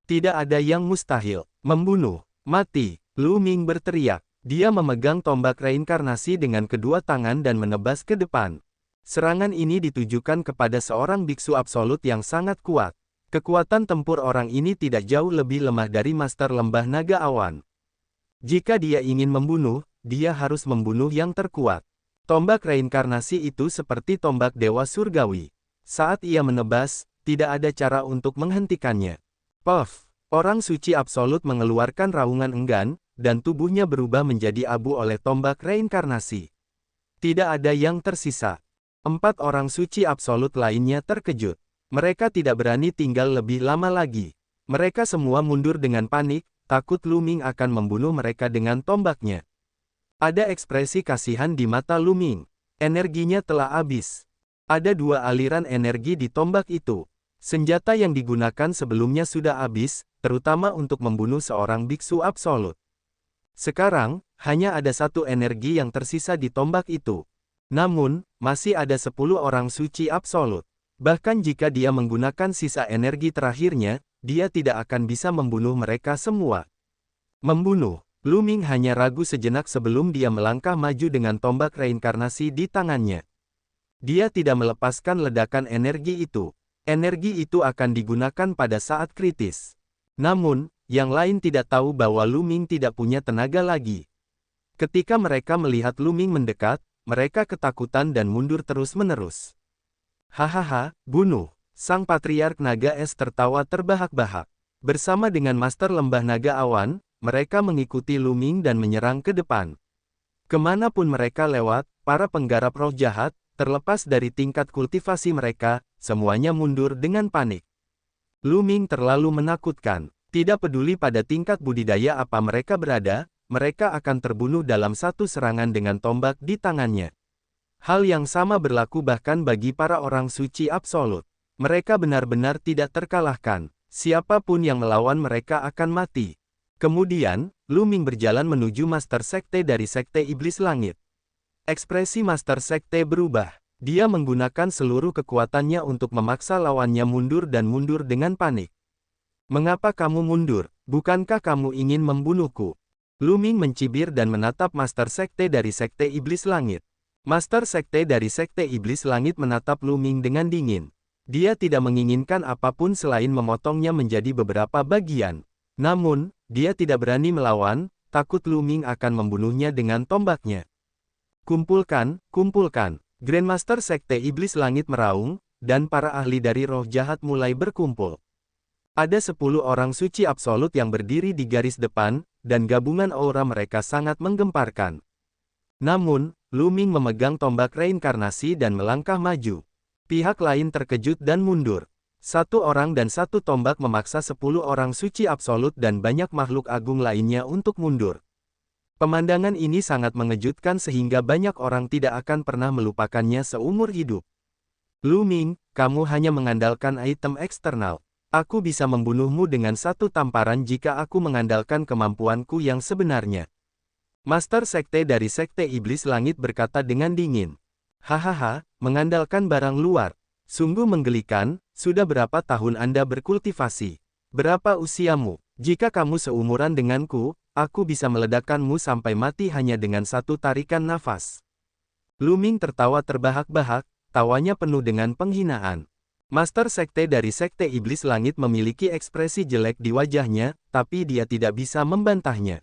Tidak ada yang mustahil. Membunuh. Mati. Lu Ming berteriak. Dia memegang tombak reinkarnasi dengan kedua tangan dan menebas ke depan. Serangan ini ditujukan kepada seorang biksu absolut yang sangat kuat. Kekuatan tempur orang ini tidak jauh lebih lemah dari Master Lembah Naga Awan. Jika dia ingin membunuh, dia harus membunuh yang terkuat. Tombak reinkarnasi itu seperti tombak Dewa Surgawi. Saat ia menebas, tidak ada cara untuk menghentikannya. Puff! Orang suci absolut mengeluarkan raungan enggan, dan tubuhnya berubah menjadi abu oleh tombak reinkarnasi. Tidak ada yang tersisa. 4 orang suci absolut lainnya terkejut. Mereka tidak berani tinggal lebih lama lagi. Mereka semua mundur dengan panik, takut Lu Ming akan membunuh mereka dengan tombaknya. Ada ekspresi kasihan di mata Lu Ming. Energinya telah habis. Ada 2 aliran energi di tombak itu. Senjata yang digunakan sebelumnya sudah habis, terutama untuk membunuh seorang biksu absolut. Sekarang, hanya ada 1 energi yang tersisa di tombak itu. Namun, masih ada 10 orang suci absolut. Bahkan jika dia menggunakan sisa energi terakhirnya, dia tidak akan bisa membunuh mereka semua. Membunuh. Lu Ming hanya ragu sejenak sebelum dia melangkah maju dengan tombak reinkarnasi di tangannya. Dia tidak melepaskan ledakan energi itu. Energi itu akan digunakan pada saat kritis. Namun, yang lain tidak tahu bahwa Lu Ming tidak punya tenaga lagi. Ketika mereka melihat Lu Ming mendekat, mereka ketakutan dan mundur terus-menerus. Hahaha, bunuh. Sang Patriark Naga Es tertawa terbahak-bahak. Bersama dengan Master Lembah Naga Awan, mereka mengikuti Lu Ming dan menyerang ke depan. Kemanapun mereka lewat, para penggarap roh jahat, terlepas dari tingkat kultivasi mereka, semuanya mundur dengan panik. Lu Ming terlalu menakutkan. Tidak peduli pada tingkat budidaya apa mereka berada, mereka akan terbunuh dalam satu serangan dengan tombak di tangannya. Hal yang sama berlaku bahkan bagi para orang suci absolut. Mereka benar-benar tidak terkalahkan. Siapapun yang melawan mereka akan mati. Kemudian, Lu Ming berjalan menuju Master Sekte dari Sekte Iblis Langit. Ekspresi Master Sekte berubah. Dia menggunakan seluruh kekuatannya untuk memaksa lawannya mundur dan mundur dengan panik. Mengapa kamu mundur? Bukankah kamu ingin membunuhku? Lu Ming mencibir dan menatap Master Sekte dari Sekte Iblis Langit. Master Sekte dari Sekte Iblis Langit menatap Lu Ming dengan dingin. Dia tidak menginginkan apapun selain memotongnya menjadi beberapa bagian. Namun, dia tidak berani melawan, takut Lu Ming akan membunuhnya dengan tombaknya. Kumpulkan, kumpulkan. Grandmaster Sekte Iblis Langit meraung, dan para ahli dari roh jahat mulai berkumpul. Ada 10 orang suci absolut yang berdiri di garis depan, dan gabungan aura mereka sangat menggemparkan. Namun, Lu Ming memegang tombak reinkarnasi dan melangkah maju. Pihak lain terkejut dan mundur. 1 orang dan 1 tombak memaksa 10 orang suci absolut dan banyak makhluk agung lainnya untuk mundur. Pemandangan ini sangat mengejutkan sehingga banyak orang tidak akan pernah melupakannya seumur hidup. Lu Ming, kamu hanya mengandalkan item eksternal. Aku bisa membunuhmu dengan 1 tamparan jika aku mengandalkan kemampuanku yang sebenarnya. Master Sekte dari Sekte Iblis Langit berkata dengan dingin. Hahaha, mengandalkan barang luar. Sungguh menggelikan, sudah berapa tahun Anda berkultivasi? Berapa usiamu? Jika kamu seumuran denganku, aku bisa meledakkanmu sampai mati hanya dengan 1 tarikan nafas. Lu Ming tertawa terbahak-bahak, tawanya penuh dengan penghinaan. Master Sekte dari Sekte Iblis Langit memiliki ekspresi jelek di wajahnya, tapi dia tidak bisa membantahnya.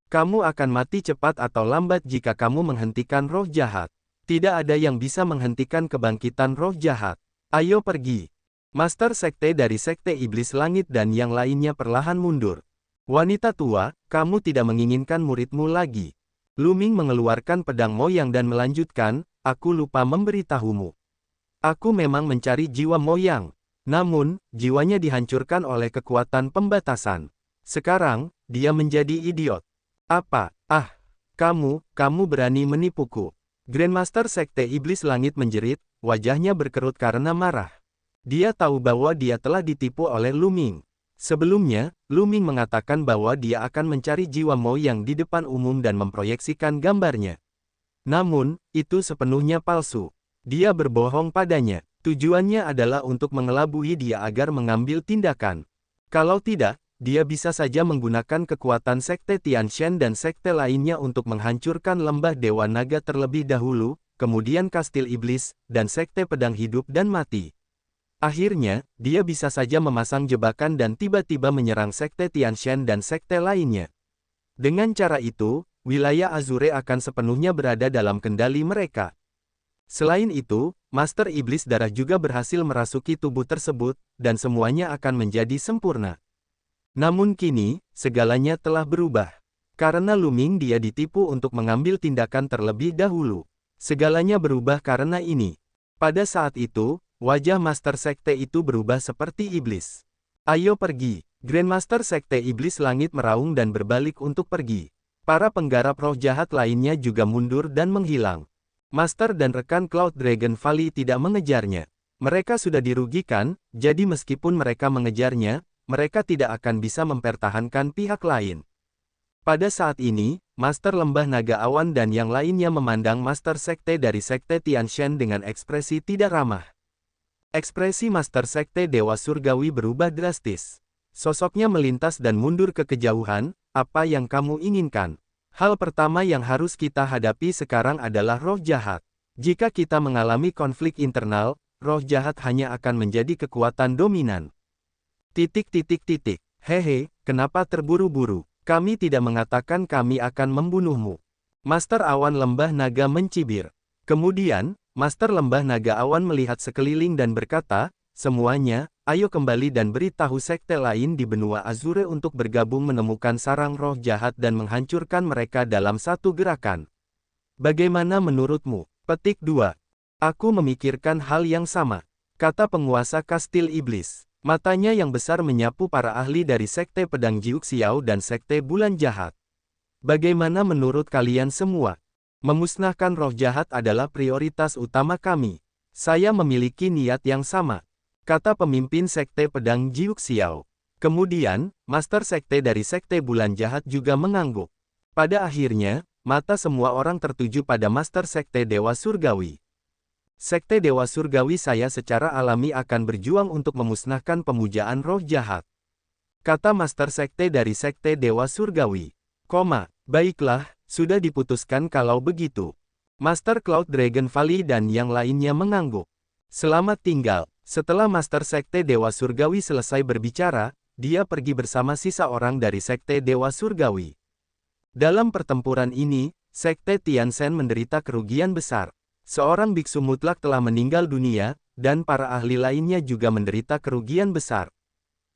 Kamu akan mati cepat atau lambat jika kamu menghentikan roh jahat. Tidak ada yang bisa menghentikan kebangkitan roh jahat. Ayo pergi. Master Sekte dari Sekte Iblis Langit dan yang lainnya perlahan mundur. Wanita tua, kamu tidak menginginkan muridmu lagi. Lu Ming mengeluarkan pedang Moyang dan melanjutkan, aku lupa memberitahumu. Aku memang mencari jiwa Moyang. Namun, jiwanya dihancurkan oleh kekuatan pembatasan. Sekarang, dia menjadi idiot. Apa? Ah, kamu berani menipuku. Grandmaster Sekte Iblis Langit menjerit, wajahnya berkerut karena marah. Dia tahu bahwa dia telah ditipu oleh Lu Ming. Sebelumnya, Lu Ming mengatakan bahwa dia akan mencari jiwa Moyang di depan umum dan memproyeksikan gambarnya. Namun, itu sepenuhnya palsu. Dia berbohong padanya. Tujuannya adalah untuk mengelabui dia agar mengambil tindakan. Kalau tidak, dia bisa saja menggunakan kekuatan Sekte Tianshan dan sekte lainnya untuk menghancurkan lembah Dewa Naga terlebih dahulu, kemudian Kastil Iblis, dan Sekte Pedang Hidup dan Mati. Akhirnya, dia bisa saja memasang jebakan dan tiba-tiba menyerang Sekte Tianshan dan sekte lainnya. Dengan cara itu, wilayah Azure akan sepenuhnya berada dalam kendali mereka. Selain itu, Master Iblis Darah juga berhasil merasuki tubuh tersebut, dan semuanya akan menjadi sempurna. Namun kini, segalanya telah berubah. Karena Luming dia ditipu untuk mengambil tindakan terlebih dahulu. Segalanya berubah karena ini. Pada saat itu, wajah Master Sekte itu berubah seperti iblis. Ayo pergi. Grandmaster Sekte Iblis Langit meraung dan berbalik untuk pergi. Para penggarap roh jahat lainnya juga mundur dan menghilang. Master dan rekan Cloud Dragon Valley tidak mengejarnya. Mereka sudah dirugikan, jadi meskipun mereka mengejarnya, mereka tidak akan bisa mempertahankan pihak lain. Pada saat ini, Master Lembah Naga Awan dan yang lainnya memandang Master Sekte dari Sekte Tianshan dengan ekspresi tidak ramah. Ekspresi Master Sekte Dewa Surgawi berubah drastis. Sosoknya melintas dan mundur ke kejauhan. Apa yang kamu inginkan? Hal pertama yang harus kita hadapi sekarang adalah roh jahat. Jika kita mengalami konflik internal, roh jahat hanya akan menjadi kekuatan dominan. Hehe, kenapa terburu-buru? Kami tidak mengatakan kami akan membunuhmu. Master Awan Lembah Naga mencibir. Kemudian, Master Lembah Naga Awan melihat sekeliling dan berkata, semuanya, ayo kembali dan beritahu sekte lain di benua Azure untuk bergabung menemukan sarang roh jahat dan menghancurkan mereka dalam satu gerakan. Bagaimana menurutmu? Petik 2. Aku memikirkan hal yang sama, kata penguasa Kastil Iblis. Matanya yang besar menyapu para ahli dari Sekte Pedang Jiuk Xiao dan Sekte Bulan Jahat. Bagaimana menurut kalian semua? Memusnahkan roh jahat adalah prioritas utama kami. Saya memiliki niat yang sama, kata pemimpin Sekte Pedang Jiuk Xiao. Kemudian, Master Sekte dari Sekte Bulan Jahat juga mengangguk. Pada akhirnya, mata semua orang tertuju pada Master Sekte Dewa Surgawi. Sekte Dewa Surgawi saya secara alami akan berjuang untuk memusnahkan pemujaan roh jahat, kata Master Sekte dari Sekte Dewa Surgawi. Baiklah, sudah diputuskan kalau begitu. Master Cloud Dragon Valley dan yang lainnya mengangguk. Selamat tinggal. Setelah Master Sekte Dewa Surgawi selesai berbicara, dia pergi bersama sisa orang dari Sekte Dewa Surgawi. Dalam pertempuran ini, Sekte Tianshan menderita kerugian besar. Seorang biksu mutlak telah meninggal dunia, dan para ahli lainnya juga menderita kerugian besar.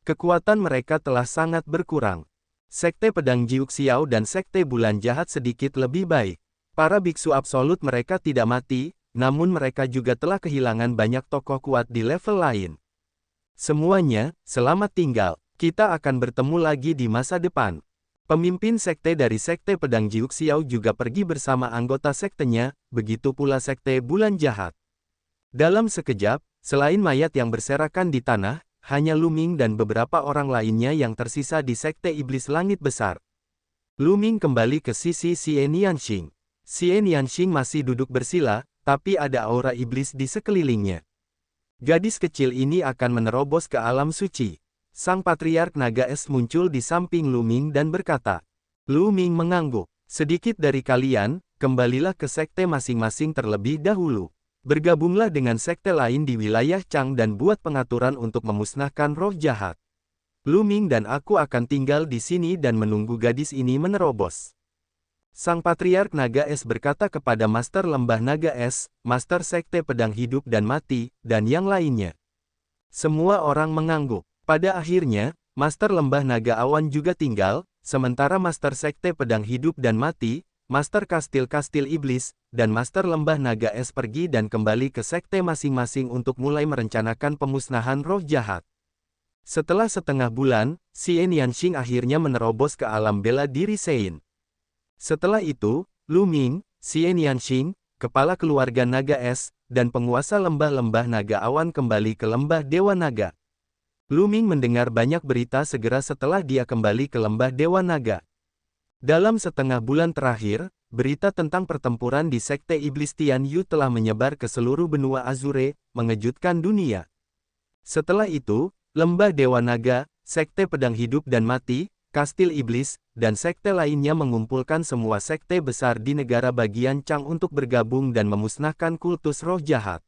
Kekuatan mereka telah sangat berkurang. Sekte Pedang Jiuk Xiao dan Sekte Bulan Jahat sedikit lebih baik. Para biksu absolut mereka tidak mati, namun mereka juga telah kehilangan banyak tokoh kuat di level lain. Semuanya, selamat tinggal. Kita akan bertemu lagi di masa depan. Pemimpin sekte dari Sekte Pedang Jiuk Xiao juga pergi bersama anggota sektenya, begitu pula Sekte Bulan Jahat. Dalam sekejap, selain mayat yang berserakan di tanah, hanya Luming dan beberapa orang lainnya yang tersisa di Sekte Iblis Langit Besar. Luming kembali ke sisi Xie Nianxing. Xie Nianxing masih duduk bersila, tapi ada aura iblis di sekelilingnya. Gadis kecil ini akan menerobos ke alam suci. Sang Patriark Naga Es muncul di samping Luming dan berkata, Luming mengangguk. Sedikit dari kalian, kembalilah ke sekte masing-masing terlebih dahulu. Bergabunglah dengan sekte lain di wilayah Chang dan buat pengaturan untuk memusnahkan roh jahat. Luming dan aku akan tinggal di sini dan menunggu gadis ini menerobos. Sang Patriark Naga Es berkata kepada Master Lembah Naga Es, Master Sekte Pedang Hidup dan Mati, dan yang lainnya. Semua orang mengangguk. Pada akhirnya, Master Lembah Naga Awan juga tinggal, sementara Master Sekte Pedang Hidup dan Mati, Master Kastil Iblis, dan Master Lembah Naga Es pergi dan kembali ke sekte masing-masing untuk mulai merencanakan pemusnahan roh jahat. Setelah setengah bulan, Xie Nianxing akhirnya menerobos ke alam bela diri Sein. Setelah itu, Luming, Xie Nianxing, kepala keluarga Naga Es, dan penguasa lembah-lembah Naga Awan kembali ke lembah Dewa Naga. Luming mendengar banyak berita segera setelah dia kembali ke lembah Dewa Naga. Dalam setengah bulan terakhir, berita tentang pertempuran di Sekte Iblis Tian Yu telah menyebar ke seluruh benua Azure, mengejutkan dunia. Setelah itu, lembah Dewa Naga, Sekte Pedang Hidup dan Mati, Kastil Iblis, dan sekte lainnya mengumpulkan semua sekte besar di negara bagian Chang untuk bergabung dan memusnahkan kultus roh jahat.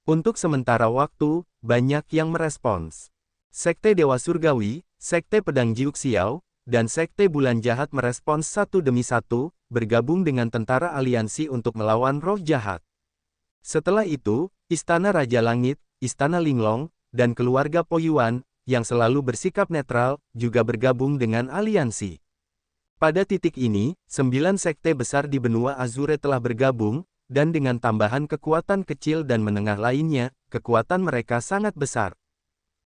Untuk sementara waktu, banyak yang merespons. Sekte Dewa Surgawi, Sekte Pedang Jiuk Xiao, dan Sekte Bulan Jahat merespons satu demi satu, bergabung dengan tentara aliansi untuk melawan roh jahat. Setelah itu, Istana Raja Langit, Istana Linglong, dan keluarga Po Yuan, yang selalu bersikap netral, juga bergabung dengan aliansi. Pada titik ini, 9 sekte besar di benua Azure telah bergabung, dan dengan tambahan kekuatan kecil dan menengah lainnya, kekuatan mereka sangat besar.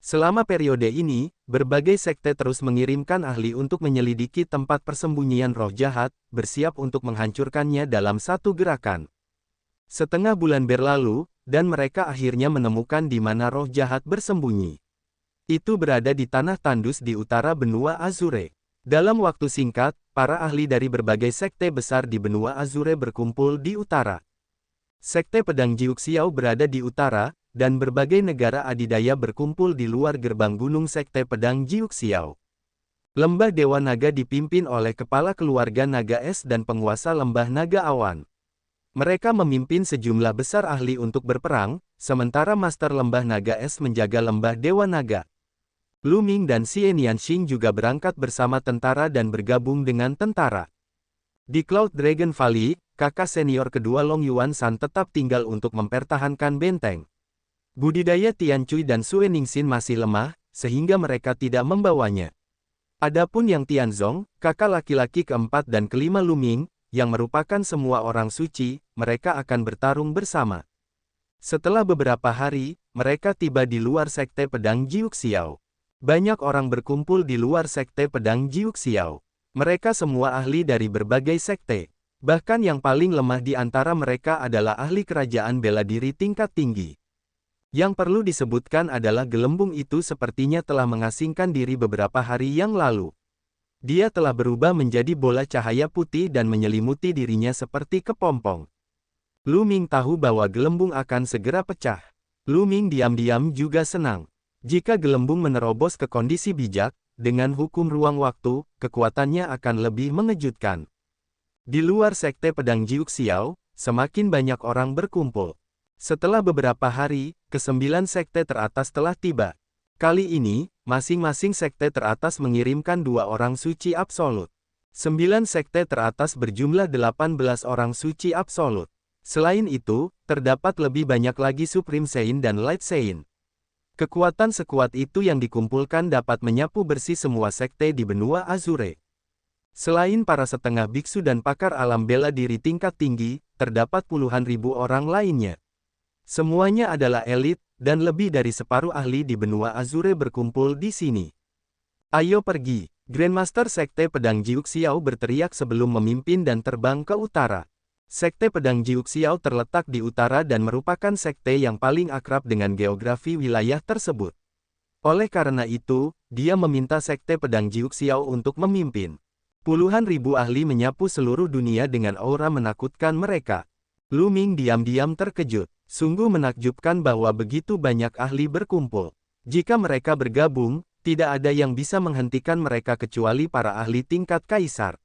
Selama periode ini, berbagai sekte terus mengirimkan ahli untuk menyelidiki tempat persembunyian roh jahat, bersiap untuk menghancurkannya dalam satu gerakan. Setengah bulan berlalu, dan mereka akhirnya menemukan di mana roh jahat bersembunyi. Itu berada di tanah tandus di utara benua Azure. Dalam waktu singkat, para ahli dari berbagai sekte besar di benua Azure berkumpul di utara. Sekte Pedang Jiuk Xiao berada di utara, dan berbagai negara adidaya berkumpul di luar gerbang gunung Sekte Pedang Jiuk Xiao. Lembah Dewa Naga dipimpin oleh kepala keluarga Naga Es dan penguasa Lembah Naga Awan. Mereka memimpin sejumlah besar ahli untuk berperang, sementara Master Lembah Naga Es menjaga Lembah Dewa Naga. Lu Ming dan Xie Nianxing juga berangkat bersama tentara dan bergabung dengan tentara. Di Cloud Dragon Valley, kakak senior kedua Long Yuan San tetap tinggal untuk mempertahankan benteng. Budidaya Tiancui dan Sue Ningxin masih lemah, sehingga mereka tidak membawanya. Adapun yang Tianzong, kakak laki-laki keempat dan kelima Lu Ming, yang merupakan semua orang suci, mereka akan bertarung bersama. Setelah beberapa hari, mereka tiba di luar Sekte Pedang Jiuk Xiao. Banyak orang berkumpul di luar Sekte Pedang Jiuk Xiao. Mereka semua ahli dari berbagai sekte. Bahkan yang paling lemah di antara mereka adalah ahli kerajaan bela diri tingkat tinggi. Yang perlu disebutkan adalah gelembung itu sepertinya telah mengasingkan diri beberapa hari yang lalu. Dia telah berubah menjadi bola cahaya putih dan menyelimuti dirinya seperti kepompong. Lu Ming tahu bahwa gelembung akan segera pecah. Lu Ming diam-diam juga senang. Jika gelembung menerobos ke kondisi bijak, dengan hukum ruang waktu, kekuatannya akan lebih mengejutkan. Di luar Sekte Pedang Jiuk Xiao, semakin banyak orang berkumpul. Setelah beberapa hari, ke-9 sekte teratas telah tiba. Kali ini, masing-masing sekte teratas mengirimkan 2 orang suci absolut. 9 sekte teratas berjumlah 18 orang suci absolut. Selain itu, terdapat lebih banyak lagi Supreme Sein dan Light Sein. Kekuatan sekuat itu yang dikumpulkan dapat menyapu bersih semua sekte di benua Azure. Selain para setengah biksu dan pakar alam bela diri tingkat tinggi, terdapat puluhan ribu orang lainnya. Semuanya adalah elit, dan lebih dari separuh ahli di benua Azure berkumpul di sini. Ayo pergi, Grandmaster Sekte Pedang Jiuk Xiao berteriak sebelum memimpin dan terbang ke utara. Sekte Pedang Jiuk Xiao terletak di utara dan merupakan sekte yang paling akrab dengan geografi wilayah tersebut. Oleh karena itu, dia meminta Sekte Pedang Jiuk Xiao untuk memimpin. Puluhan ribu ahli menyapu seluruh dunia dengan aura menakutkan mereka. Lu Ming diam-diam terkejut. Sungguh menakjubkan bahwa begitu banyak ahli berkumpul. Jika mereka bergabung, tidak ada yang bisa menghentikan mereka kecuali para ahli tingkat kaisar.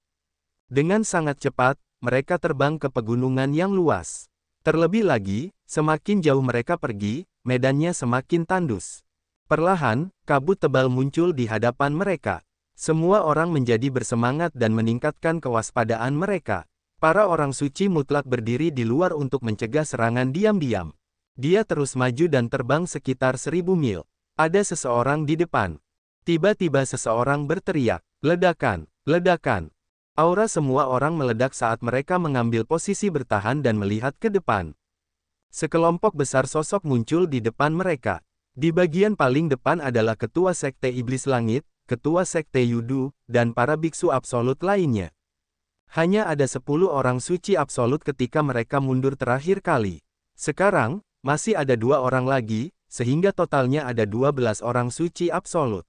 Dengan sangat cepat, mereka terbang ke pegunungan yang luas. Terlebih lagi, semakin jauh mereka pergi, medannya semakin tandus. Perlahan, kabut tebal muncul di hadapan mereka. Semua orang menjadi bersemangat dan meningkatkan kewaspadaan mereka. Para orang suci mutlak berdiri di luar untuk mencegah serangan diam-diam. Dia terus maju dan terbang sekitar 1000 mil. Ada seseorang di depan. Tiba-tiba seseorang berteriak, "Ledakan! Ledakan!" Aura semua orang meledak saat mereka mengambil posisi bertahan dan melihat ke depan. Sekelompok besar sosok muncul di depan mereka. Di bagian paling depan adalah Ketua Sekte Iblis Langit, Ketua Sekte Yudu, dan para biksu absolut lainnya. Hanya ada 10 orang suci absolut ketika mereka mundur terakhir kali. Sekarang, masih ada 2 orang lagi, sehingga totalnya ada 12 orang suci absolut.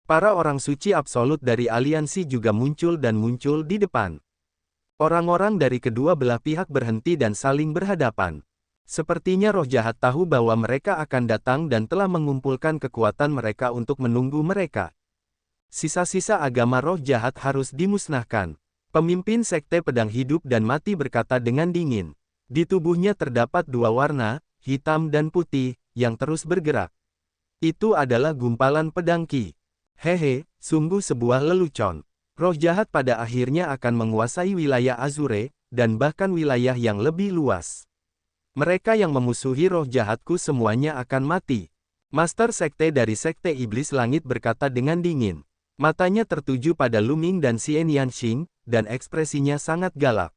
Para orang suci absolut dari aliansi juga muncul di depan. Orang-orang dari kedua belah pihak berhenti dan saling berhadapan. Sepertinya roh jahat tahu bahwa mereka akan datang dan telah mengumpulkan kekuatan mereka untuk menunggu mereka. Sisa-sisa agama roh jahat harus dimusnahkan. Pemimpin Sekte Pedang Hidup dan Mati berkata dengan dingin. Di tubuhnya terdapat dua warna, hitam dan putih, yang terus bergerak. Itu adalah gumpalan pedang Ki. Hehe, sungguh sebuah lelucon. Roh jahat pada akhirnya akan menguasai wilayah Azure, dan bahkan wilayah yang lebih luas. Mereka yang memusuhi roh jahatku semuanya akan mati. Master Sekte dari Sekte Iblis Langit berkata dengan dingin. Matanya tertuju pada Lu Ming dan Xian Yanxing, dan ekspresinya sangat galak.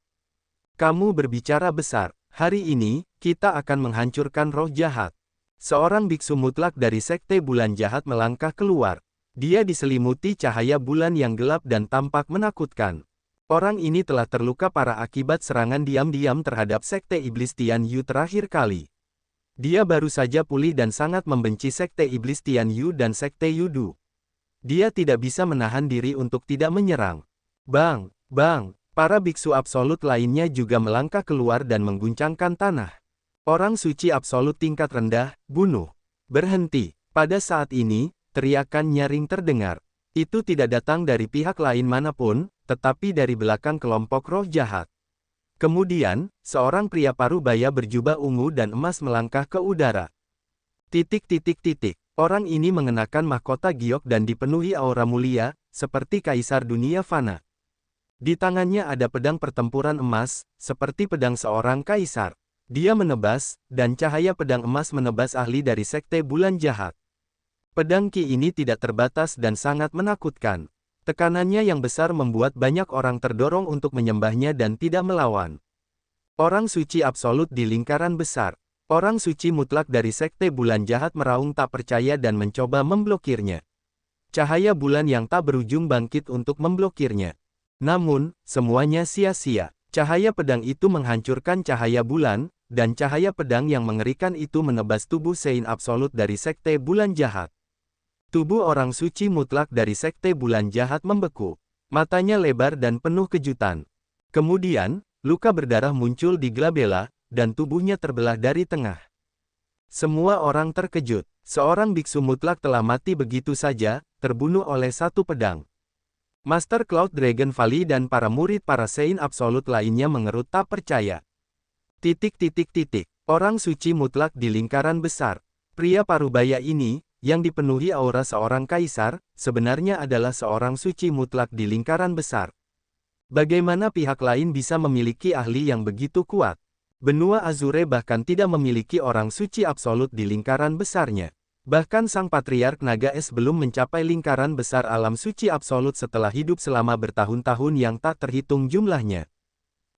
Kamu berbicara besar. Hari ini, kita akan menghancurkan roh jahat. Seorang biksu mutlak dari Sekte Bulan Jahat melangkah keluar. Dia diselimuti cahaya bulan yang gelap dan tampak menakutkan. Orang ini telah terluka parah akibat serangan diam-diam terhadap Sekte Iblis Tian Yu terakhir kali. Dia baru saja pulih dan sangat membenci Sekte Iblis Tian Yu dan Sekte Yudu. Dia tidak bisa menahan diri untuk tidak menyerang. Bang, bang, para biksu absolut lainnya juga melangkah keluar dan mengguncangkan tanah. Orang suci absolut tingkat rendah, bunuh. Berhenti. Pada saat ini, teriakan nyaring terdengar. Itu tidak datang dari pihak lain manapun, tetapi dari belakang kelompok roh jahat. Kemudian, seorang pria parubaya berjubah ungu dan emas melangkah ke udara. Orang ini mengenakan mahkota giok dan dipenuhi aura mulia, seperti kaisar dunia fana. Di tangannya ada pedang pertempuran emas, seperti pedang seorang kaisar. Dia menebas, dan cahaya pedang emas menebas ahli dari Sekte Bulan Jahat. Pedang Ki ini tidak terbatas dan sangat menakutkan. Tekanannya yang besar membuat banyak orang terdorong untuk menyembahnya dan tidak melawan. Orang suci absolut di lingkaran besar. Orang suci mutlak dari Sekte Bulan Jahat meraung tak percaya dan mencoba memblokirnya. Cahaya bulan yang tak berujung bangkit untuk memblokirnya. Namun, semuanya sia-sia. Cahaya pedang itu menghancurkan cahaya bulan, dan cahaya pedang yang mengerikan itu menebas tubuh Sein absolut dari Sekte Bulan Jahat. Tubuh orang suci mutlak dari Sekte Bulan Jahat membeku. Matanya lebar dan penuh kejutan. Kemudian, luka berdarah muncul di glabella, dan tubuhnya terbelah dari tengah. Semua orang terkejut. Seorang biksu mutlak telah mati begitu saja, terbunuh oleh satu pedang. Master Cloud Dragon Valley dan para murid para Sein absolut lainnya mengerut tak percaya. Orang suci mutlak di lingkaran besar. Pria parubaya ini, yang dipenuhi aura seorang kaisar, sebenarnya adalah seorang suci mutlak di lingkaran besar. Bagaimana pihak lain bisa memiliki ahli yang begitu kuat? Benua Azure bahkan tidak memiliki orang suci absolut di lingkaran besarnya. Bahkan sang patriark naga es belum mencapai lingkaran besar alam suci absolut setelah hidup selama bertahun-tahun yang tak terhitung jumlahnya.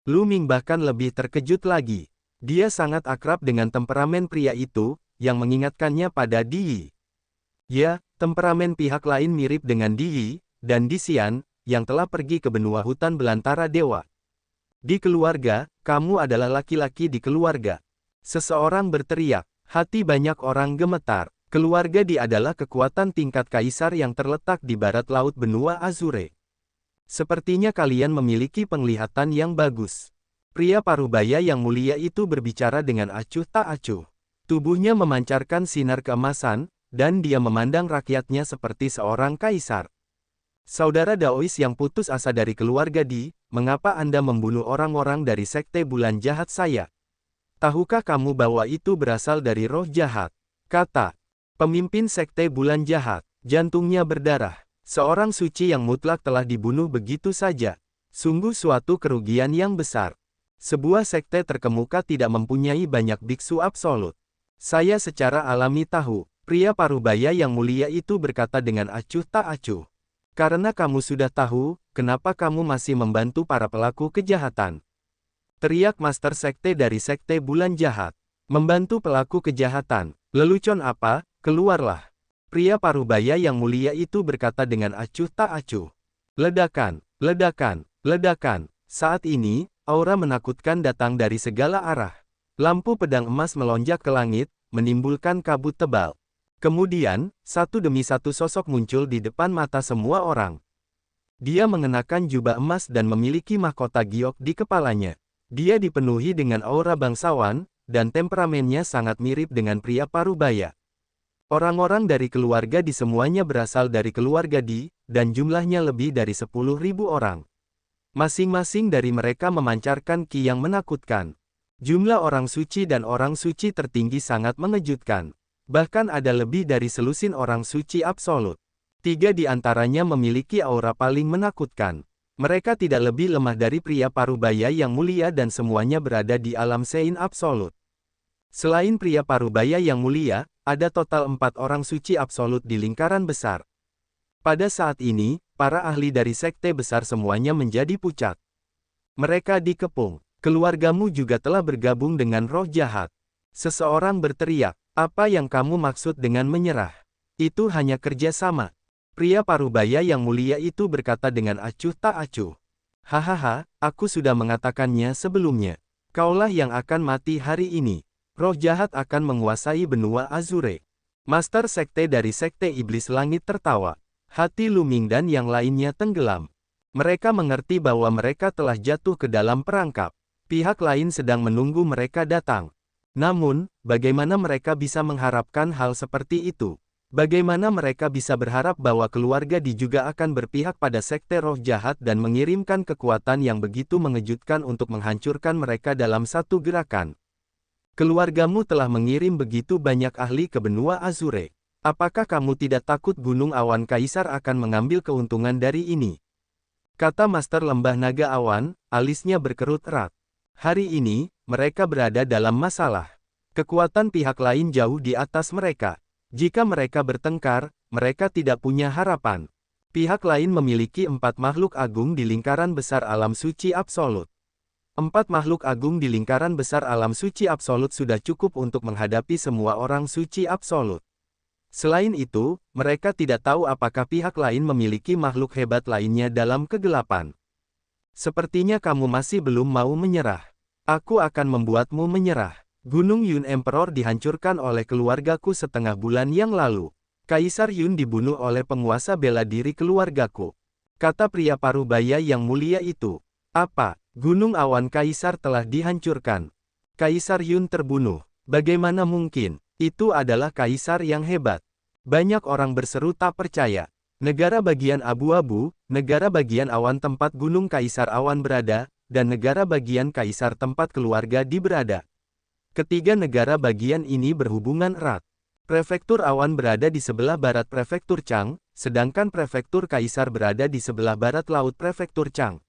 Lu Ming bahkan lebih terkejut lagi. Dia sangat akrab dengan temperamen pria itu, yang mengingatkannya pada Di. Ya, temperamen pihak lain mirip dengan Di, dan Di Xian, yang telah pergi ke benua hutan belantara dewa. Di keluarga, kamu adalah laki-laki di keluarga. Seseorang berteriak, hati banyak orang gemetar. Keluarga Di adalah kekuatan tingkat kaisar yang terletak di barat laut benua Azure. Sepertinya kalian memiliki penglihatan yang bagus. Pria parubaya yang mulia itu berbicara dengan acuh tak acuh. Tubuhnya memancarkan sinar keemasan, dan dia memandang rakyatnya seperti seorang kaisar. Saudara Daois yang putus asa dari keluarga Di, mengapa Anda membunuh orang-orang dari Sekte Bulan Jahat saya? Tahukah kamu bahwa itu berasal dari roh jahat? Kata pemimpin Sekte Bulan Jahat. Jantungnya berdarah. Seorang suci yang mutlak telah dibunuh begitu saja. Sungguh suatu kerugian yang besar. Sebuah sekte terkemuka tidak mempunyai banyak biksu absolut. Saya secara alami tahu. Pria parubaya yang mulia itu berkata dengan acuh tak acuh. Karena kamu sudah tahu, kenapa kamu masih membantu para pelaku kejahatan? Teriak Master Sekte dari Sekte Bulan Jahat. Membantu pelaku kejahatan. Lelucon apa? Keluarlah. Pria parubaya yang mulia itu berkata dengan acuh tak acuh. Ledakan, ledakan, ledakan. Saat ini, aura menakutkan datang dari segala arah. Lampu pedang emas melonjak ke langit, menimbulkan kabut tebal. Kemudian, satu demi satu sosok muncul di depan mata semua orang. Dia mengenakan jubah emas dan memiliki mahkota giok di kepalanya. Dia dipenuhi dengan aura bangsawan, dan temperamennya sangat mirip dengan pria parubaya. Orang-orang dari keluarga Di semuanya berasal dari keluarga Di, dan jumlahnya lebih dari 10.000 orang. Masing-masing dari mereka memancarkan ki yang menakutkan. Jumlah orang suci dan orang suci tertinggi sangat mengejutkan. Bahkan ada lebih dari selusin orang suci absolut. 3 di antaranya memiliki aura paling menakutkan. Mereka tidak lebih lemah dari pria parubaya yang mulia dan semuanya berada di alam Sein absolut. Selain pria parubaya yang mulia, ada total 4 orang suci absolut di lingkaran besar. Pada saat ini, para ahli dari sekte besar semuanya menjadi pucat. Mereka dikepung. Keluargamu juga telah bergabung dengan roh jahat. Seseorang berteriak, apa yang kamu maksud dengan menyerah? Itu hanya kerjasama. Pria parubaya yang mulia itu berkata dengan acuh tak acuh. Hahaha, aku sudah mengatakannya sebelumnya. Kaulah yang akan mati hari ini. Roh jahat akan menguasai benua Azure. Master sekte dari sekte iblis langit tertawa. Hati Lu Ming dan yang lainnya tenggelam. Mereka mengerti bahwa mereka telah jatuh ke dalam perangkap. Pihak lain sedang menunggu mereka datang. Namun, bagaimana mereka bisa mengharapkan hal seperti itu? Bagaimana mereka bisa berharap bahwa keluarga Di juga akan berpihak pada sekte roh jahat dan mengirimkan kekuatan yang begitu mengejutkan untuk menghancurkan mereka dalam satu gerakan? Keluargamu telah mengirim begitu banyak ahli ke benua Azure. Apakah kamu tidak takut Gunung Awan Kaisar akan mengambil keuntungan dari ini? Kata Master Lembah Naga Awan, alisnya berkerut erat. Hari ini, mereka berada dalam masalah. Kekuatan pihak lain jauh di atas mereka. Jika mereka bertengkar, mereka tidak punya harapan. Pihak lain memiliki 4 makhluk agung di lingkaran besar alam suci absolut. 4 makhluk agung di lingkaran besar alam suci absolut sudah cukup untuk menghadapi semua orang suci absolut. Selain itu, mereka tidak tahu apakah pihak lain memiliki makhluk hebat lainnya dalam kegelapan. Sepertinya kamu masih belum mau menyerah. Aku akan membuatmu menyerah. Gunung Yun Emperor dihancurkan oleh keluargaku setengah bulan yang lalu. Kaisar Yun dibunuh oleh penguasa bela diri keluargaku. Kata pria parubaya yang mulia itu. Apa? Gunung Awan Kaisar telah dihancurkan. Kaisar Yun terbunuh. Bagaimana mungkin? Itu adalah kaisar yang hebat. Banyak orang berseru tak percaya. Negara bagian abu-abu, negara bagian awan tempat Gunung Kaisar Awan berada, dan negara bagian kaisar tempat keluarga Di berada. Ketiga negara bagian ini berhubungan erat. Prefektur Awan berada di sebelah barat Prefektur Chang, sedangkan Prefektur Kaisar berada di sebelah barat laut Prefektur Chang.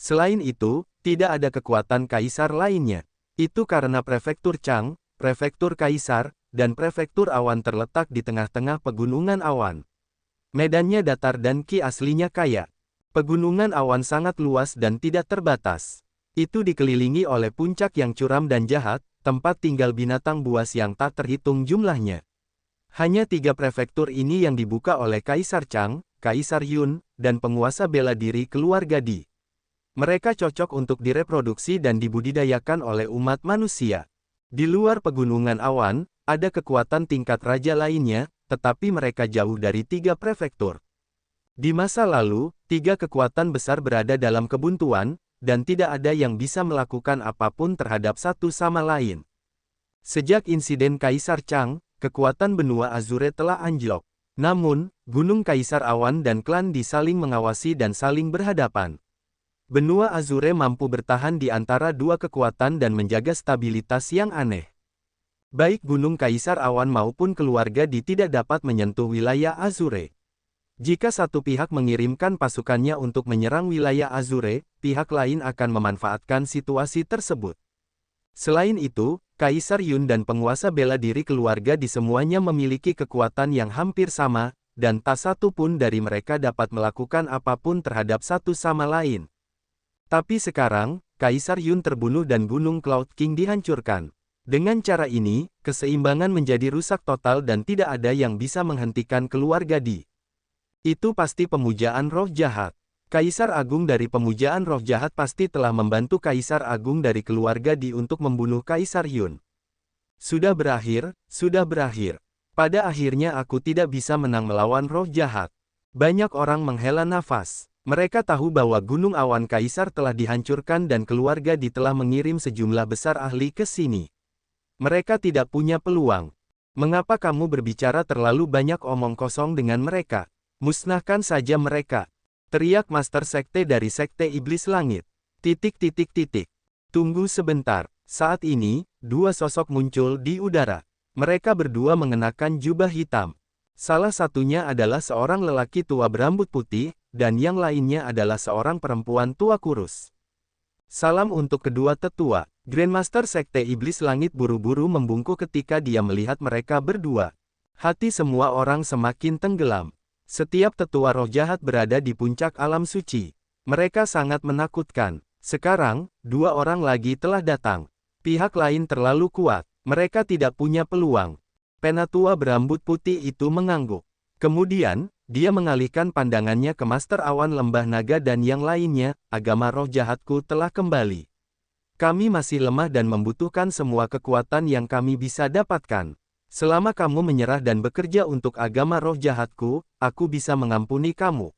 Selain itu, tidak ada kekuatan kaisar lainnya. Itu karena Prefektur Chang, Prefektur Kaisar, dan Prefektur Awan terletak di tengah-tengah pegunungan awan. Medannya datar dan ki aslinya kaya. Pegunungan awan sangat luas dan tidak terbatas. Itu dikelilingi oleh puncak yang curam dan jahat, tempat tinggal binatang buas yang tak terhitung jumlahnya. Hanya 3 prefektur ini yang dibuka oleh Kaisar Chang, Kaisar Yun, dan penguasa bela diri keluarga Di. Mereka cocok untuk direproduksi dan dibudidayakan oleh umat manusia. Di luar pegunungan awan, ada kekuatan tingkat raja lainnya, tetapi mereka jauh dari 3 prefektur. Di masa lalu, 3 kekuatan besar berada dalam kebuntuan, dan tidak ada yang bisa melakukan apapun terhadap satu sama lain. Sejak insiden Kaisar Chang, kekuatan benua Azure telah anjlok. Namun, Gunung Kaisar Awan dan klan Di saling mengawasi dan saling berhadapan. Benua Azure mampu bertahan di antara 2 kekuatan dan menjaga stabilitas yang aneh. Baik Gunung Kaisar Awan maupun keluarga Di tidak dapat menyentuh wilayah Azure. Jika satu pihak mengirimkan pasukannya untuk menyerang wilayah Azure, pihak lain akan memanfaatkan situasi tersebut. Selain itu, Kaisar Yun dan penguasa bela diri keluarga Di semuanya memiliki kekuatan yang hampir sama, dan tak satu pun dari mereka dapat melakukan apapun terhadap satu sama lain. Tapi sekarang, Kaisar Yun terbunuh dan Gunung Cloud King dihancurkan. Dengan cara ini, keseimbangan menjadi rusak total dan tidak ada yang bisa menghentikan keluarga Di. Itu pasti pemujaan roh jahat. Kaisar Agung dari pemujaan roh jahat pasti telah membantu Kaisar Agung dari keluarga Di untuk membunuh Kaisar Yun. Sudah berakhir, sudah berakhir. Pada akhirnya aku tidak bisa menang melawan roh jahat. Banyak orang menghela nafas. Mereka tahu bahwa Gunung Awan Kaisar telah dihancurkan dan keluarga Di telah mengirim sejumlah besar ahli ke sini. Mereka tidak punya peluang. Mengapa kamu berbicara terlalu banyak omong kosong dengan mereka? Musnahkan saja mereka. Teriak Master Sekte dari Sekte Iblis Langit. Tunggu sebentar. Saat ini, dua sosok muncul di udara. Mereka berdua mengenakan jubah hitam. Salah satunya adalah seorang lelaki tua berambut putih, dan yang lainnya adalah seorang perempuan tua kurus. Salam untuk kedua tetua. Grandmaster Sekte Iblis Langit buru-buru membungkuk ketika dia melihat mereka berdua. Hati semua orang semakin tenggelam. Setiap tetua roh jahat berada di puncak alam suci. Mereka sangat menakutkan. Sekarang, dua orang lagi telah datang. Pihak lain terlalu kuat. Mereka tidak punya peluang. Penatua berambut putih itu mengangguk. Kemudian, dia mengalihkan pandangannya ke Master Awan Lembah Naga dan yang lainnya. Agama roh jahatku telah kembali. Kami masih lemah dan membutuhkan semua kekuatan yang kami bisa dapatkan. Selama kamu menyerah dan bekerja untuk agama roh jahatku, aku bisa mengampuni kamu.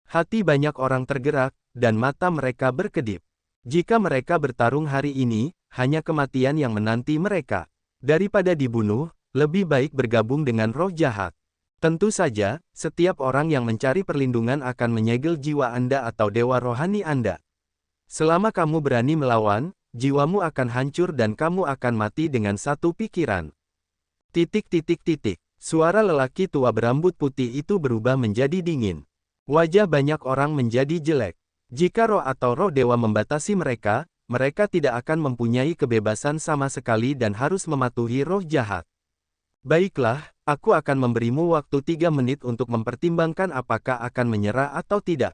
Hati banyak orang tergerak, dan mata mereka berkedip. Jika mereka bertarung hari ini, hanya kematian yang menanti mereka. Daripada dibunuh, lebih baik bergabung dengan roh jahat. Tentu saja, setiap orang yang mencari perlindungan akan menyegel jiwa Anda atau dewa rohani Anda. Selama kamu berani melawan, jiwamu akan hancur dan kamu akan mati dengan satu pikiran. Suara lelaki tua berambut putih itu berubah menjadi dingin. Wajah banyak orang menjadi jelek. Jika roh atau roh dewa membatasi mereka, mereka tidak akan mempunyai kebebasan sama sekali dan harus mematuhi roh jahat. Baiklah, aku akan memberimu waktu 3 menit untuk mempertimbangkan apakah akan menyerah atau tidak.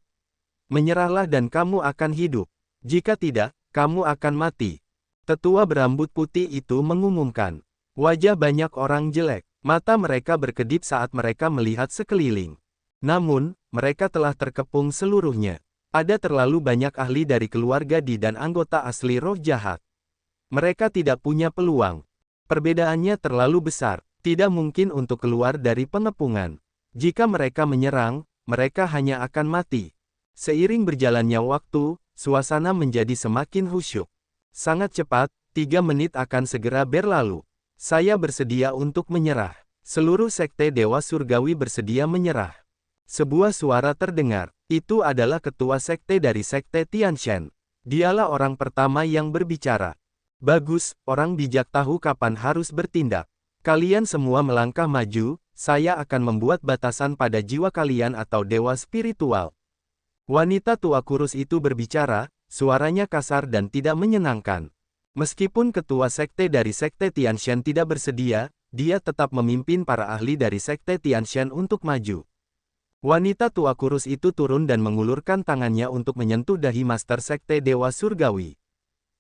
Menyerahlah dan kamu akan hidup. Jika tidak, kamu akan mati. Tetua berambut putih itu mengumumkan. Wajah banyak orang jelek. Mata mereka berkedip saat mereka melihat sekeliling. Namun, mereka telah terkepung seluruhnya. Ada terlalu banyak ahli dari keluarga Di dan anggota asli roh jahat. Mereka tidak punya peluang. Perbedaannya terlalu besar. Tidak mungkin untuk keluar dari pengepungan. Jika mereka menyerang, mereka hanya akan mati. Seiring berjalannya waktu, suasana menjadi semakin khusyuk. Sangat cepat, 3 menit akan segera berlalu. Saya bersedia untuk menyerah. Seluruh sekte Dewa Surgawi bersedia menyerah. Sebuah suara terdengar. Itu adalah ketua sekte dari Sekte Tianshan. Dialah orang pertama yang berbicara. Bagus, orang bijak tahu kapan harus bertindak. Kalian semua melangkah maju, saya akan membuat batasan pada jiwa kalian atau dewa spiritual. Wanita tua kurus itu berbicara, suaranya kasar dan tidak menyenangkan. Meskipun ketua sekte dari Sekte Tianshan tidak bersedia, dia tetap memimpin para ahli dari Sekte Tianshan untuk maju. Wanita tua kurus itu turun dan mengulurkan tangannya untuk menyentuh dahi Master Sekte Dewa Surgawi.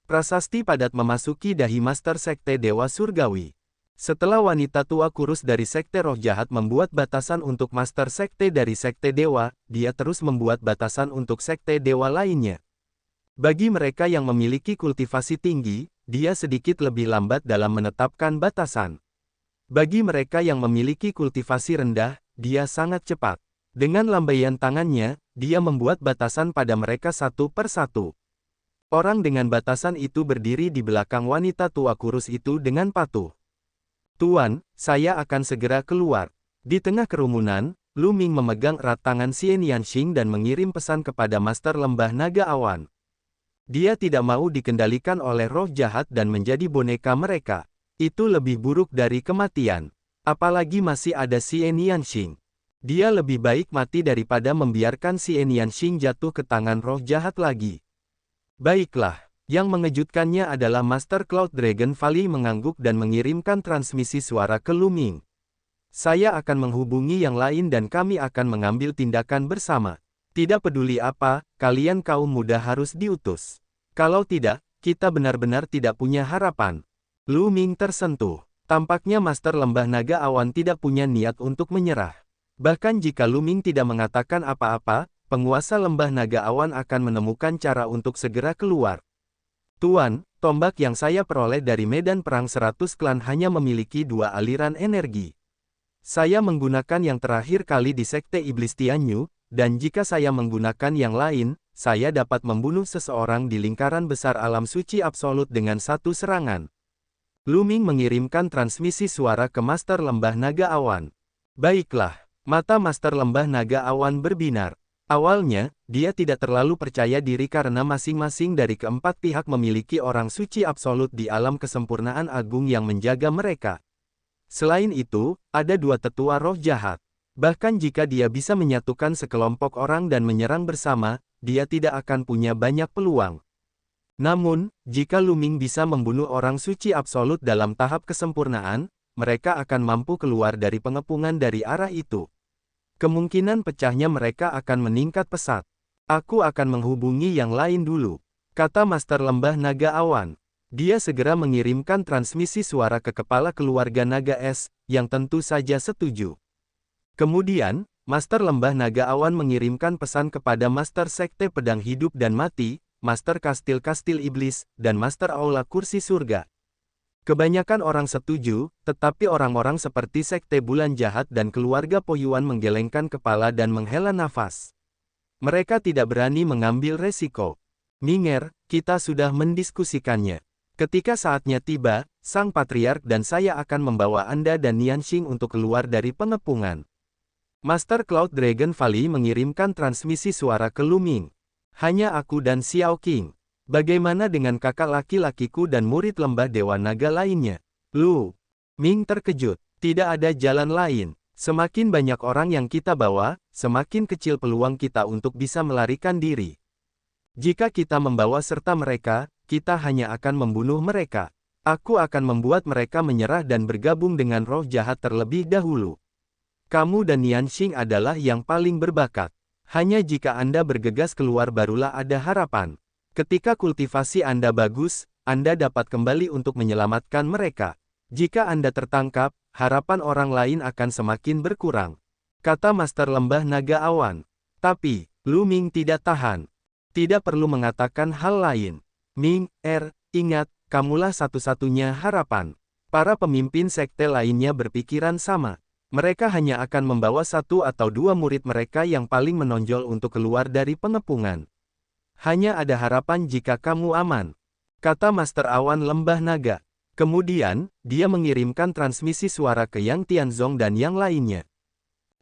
Prasasti padat memasuki dahi Master Sekte Dewa Surgawi. Setelah wanita tua kurus dari Sekte Roh Jahat membuat batasan untuk Master Sekte dari Sekte Dewa, dia terus membuat batasan untuk Sekte Dewa lainnya. Bagi mereka yang memiliki kultivasi tinggi, dia sedikit lebih lambat dalam menetapkan batasan. Bagi mereka yang memiliki kultivasi rendah, dia sangat cepat. Dengan lambaian tangannya, dia membuat batasan pada mereka satu per satu. Orang dengan batasan itu berdiri di belakang wanita tua kurus itu dengan patuh. Tuan, saya akan segera keluar. Di tengah kerumunan, Lu Ming memegang erat tangan Xian Yanxing dan mengirim pesan kepada Master Lembah Naga Awan. Dia tidak mau dikendalikan oleh roh jahat dan menjadi boneka mereka. Itu lebih buruk dari kematian. Apalagi masih ada Xian Yanxing. Dia lebih baik mati daripada membiarkan Xian Yanxing jatuh ke tangan roh jahat lagi. Baiklah. Yang mengejutkannya adalah Master Cloud Dragon Valley mengangguk dan mengirimkan transmisi suara ke Lu Ming. Saya akan menghubungi yang lain dan kami akan mengambil tindakan bersama. Tidak peduli apa, kalian kaum muda harus diutus. Kalau tidak, kita benar-benar tidak punya harapan. Lu Ming tersentuh. Tampaknya Master Lembah Naga Awan tidak punya niat untuk menyerah. Bahkan jika Lu Ming tidak mengatakan apa-apa, penguasa Lembah Naga Awan akan menemukan cara untuk segera keluar. Tuan, tombak yang saya peroleh dari medan perang 100 klan hanya memiliki 2 aliran energi. Saya menggunakan yang terakhir kali di Sekte Iblis Tianyu, dan jika saya menggunakan yang lain, saya dapat membunuh seseorang di lingkaran besar alam suci absolut dengan satu serangan. Lu Ming mengirimkan transmisi suara ke Master Lembah Naga Awan. Baiklah, Mata Master Lembah Naga Awan berbinar. Awalnya, dia tidak terlalu percaya diri karena masing-masing dari keempat pihak memiliki orang suci absolut di alam kesempurnaan agung yang menjaga mereka. Selain itu, ada dua tetua roh jahat. Bahkan jika dia bisa menyatukan sekelompok orang dan menyerang bersama, dia tidak akan punya banyak peluang. Namun, jika Lu Ming bisa membunuh orang suci absolut dalam tahap kesempurnaan, mereka akan mampu keluar dari pengepungan dari arah itu. Kemungkinan pecahnya mereka akan meningkat pesat. Aku akan menghubungi yang lain dulu, kata Master Lembah Naga Awan. Dia segera mengirimkan transmisi suara ke kepala keluarga Naga Es, yang tentu saja setuju. Kemudian, Master Lembah Naga Awan mengirimkan pesan kepada Master Sekte Pedang Hidup dan Mati, Master Kastil-Kastil Iblis, dan Master Aula Kursi Surga. Kebanyakan orang setuju, tetapi orang-orang seperti Sekte Bulan Jahat dan keluarga Po Yuan menggelengkan kepala dan menghela nafas. Mereka tidak berani mengambil resiko. Minger, kita sudah mendiskusikannya. Ketika saatnya tiba, Sang Patriark dan saya akan membawa Anda dan Nianxing untuk keluar dari pengepungan. Master Cloud Dragon Valley mengirimkan transmisi suara ke Lu Ming. Hanya aku dan Xiao Qing. Bagaimana dengan kakak laki-lakiku dan murid lembah Dewa Naga lainnya? Lu Ming terkejut. Tidak ada jalan lain. Semakin banyak orang yang kita bawa, semakin kecil peluang kita untuk bisa melarikan diri. Jika kita membawa serta mereka, kita hanya akan membunuh mereka. Aku akan membuat mereka menyerah dan bergabung dengan roh jahat terlebih dahulu. Kamu dan Nianxing adalah yang paling berbakat. Hanya jika Anda bergegas keluar barulah ada harapan. Ketika kultivasi Anda bagus, Anda dapat kembali untuk menyelamatkan mereka. Jika Anda tertangkap, harapan orang lain akan semakin berkurang, kata Master Lembah Naga Awan. Tapi, Lu Ming tidak tahan. Tidak perlu mengatakan hal lain. Ming, ingat, kamulah satu-satunya harapan. Para pemimpin sekte lainnya berpikiran sama. Mereka hanya akan membawa satu atau dua murid mereka yang paling menonjol untuk keluar dari pengepungan. Hanya ada harapan jika kamu aman, kata Master Awan Lembah Naga. Kemudian, dia mengirimkan transmisi suara ke Yang Tianzong dan yang lainnya.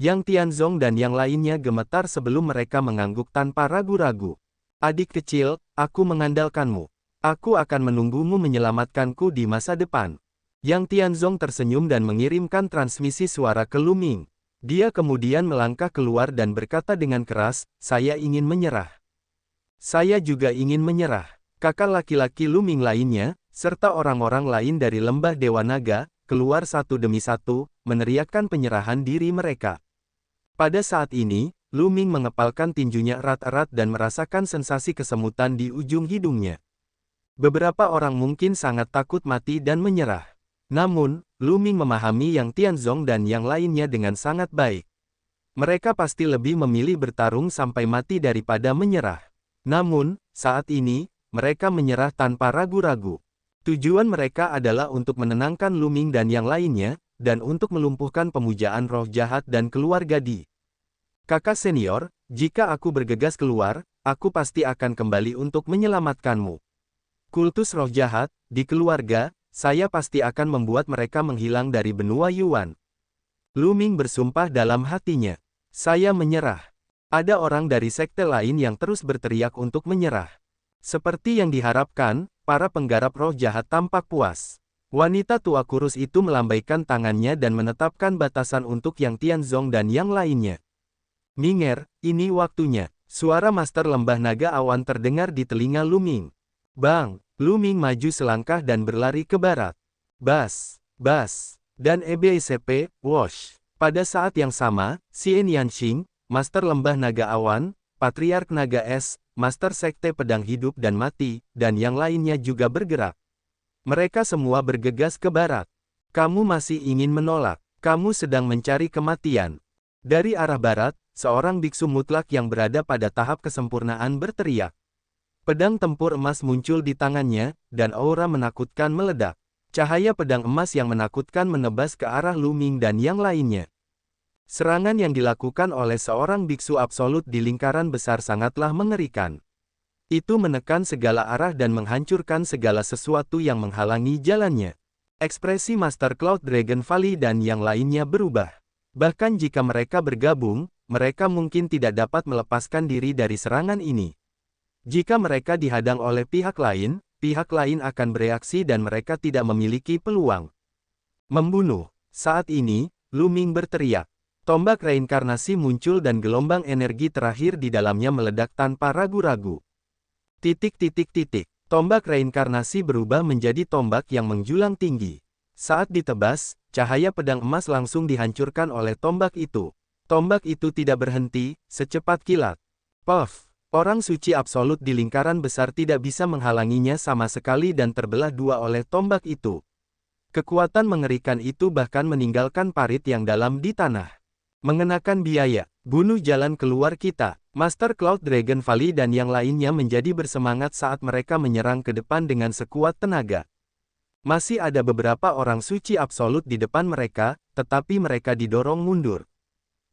Yang Tianzong dan yang lainnya gemetar sebelum mereka mengangguk tanpa ragu-ragu. Adik kecil, aku mengandalkanmu. Aku akan menunggumu menyelamatkanku di masa depan. Yang Tianzong tersenyum dan mengirimkan transmisi suara ke Lu Ming. Dia kemudian melangkah keluar dan berkata dengan keras, saya ingin menyerah. Saya juga ingin menyerah. Kakak laki-laki Lu Ming lainnya, serta orang-orang lain dari Lembah Dewa Naga, keluar satu demi satu, meneriakkan penyerahan diri mereka. Pada saat ini, Lu Ming mengepalkan tinjunya erat-erat dan merasakan sensasi kesemutan di ujung hidungnya. Beberapa orang mungkin sangat takut mati dan menyerah. Namun, Lu Ming memahami Yang Tianzong dan yang lainnya dengan sangat baik. Mereka pasti lebih memilih bertarung sampai mati daripada menyerah. Namun, saat ini, mereka menyerah tanpa ragu-ragu. Tujuan mereka adalah untuk menenangkan Lu Ming dan yang lainnya, dan untuk melumpuhkan pemujaan roh jahat dan keluarga Di. Kakak senior, jika aku bergegas keluar, aku pasti akan kembali untuk menyelamatkanmu. Kultus roh jahat, di keluarga, saya pasti akan membuat mereka menghilang dari benua Yuan. Lu Ming bersumpah dalam hatinya. Saya menyerah. Ada orang dari sekte lain yang terus berteriak untuk menyerah. Seperti yang diharapkan, para penggarap roh jahat tampak puas. Wanita tua kurus itu melambaikan tangannya dan menetapkan batasan untuk Yang Tianzong dan yang lainnya. Minger, ini waktunya. Suara Master Lembah Naga Awan terdengar di telinga Lu Ming. Bang! Lu Ming maju selangkah dan berlari ke barat. Bas! Bas! Dan EBCP, Wosh! Pada saat yang sama, Xie Nianxing, Master Lembah Naga Awan, Patriark Naga Es, Master Sekte Pedang Hidup dan Mati, dan yang lainnya juga bergerak. Mereka semua bergegas ke barat. Kamu masih ingin menolak. Kamu sedang mencari kematian. Dari arah barat, seorang biksu mutlak yang berada pada tahap kesempurnaan berteriak. Pedang tempur emas muncul di tangannya, dan aura menakutkan meledak. Cahaya pedang emas yang menakutkan menebas ke arah Lu Ming dan yang lainnya. Serangan yang dilakukan oleh seorang biksu absolut di lingkaran besar sangatlah mengerikan. Itu menekan segala arah dan menghancurkan segala sesuatu yang menghalangi jalannya. Ekspresi Master Cloud Dragon Valley dan yang lainnya berubah. Bahkan jika mereka bergabung, mereka mungkin tidak dapat melepaskan diri dari serangan ini. Jika mereka dihadang oleh pihak lain akan bereaksi dan mereka tidak memiliki peluang. Membunuh. Saat ini, Lu Ming berteriak. Tombak reinkarnasi muncul dan gelombang energi terakhir di dalamnya meledak tanpa ragu-ragu. Tombak reinkarnasi berubah menjadi tombak yang menjulang tinggi. Saat ditebas, cahaya pedang emas langsung dihancurkan oleh tombak itu. Tombak itu tidak berhenti, secepat kilat. Puff! Orang suci absolut di lingkaran besar tidak bisa menghalanginya sama sekali dan terbelah dua oleh tombak itu. Kekuatan mengerikan itu bahkan meninggalkan parit yang dalam di tanah. Mengenakan biaya, bunuh jalan keluar kita. Master Cloud Dragon Valley dan yang lainnya menjadi bersemangat saat mereka menyerang ke depan dengan sekuat tenaga. Masih ada beberapa orang suci absolut di depan mereka, tetapi mereka didorong mundur.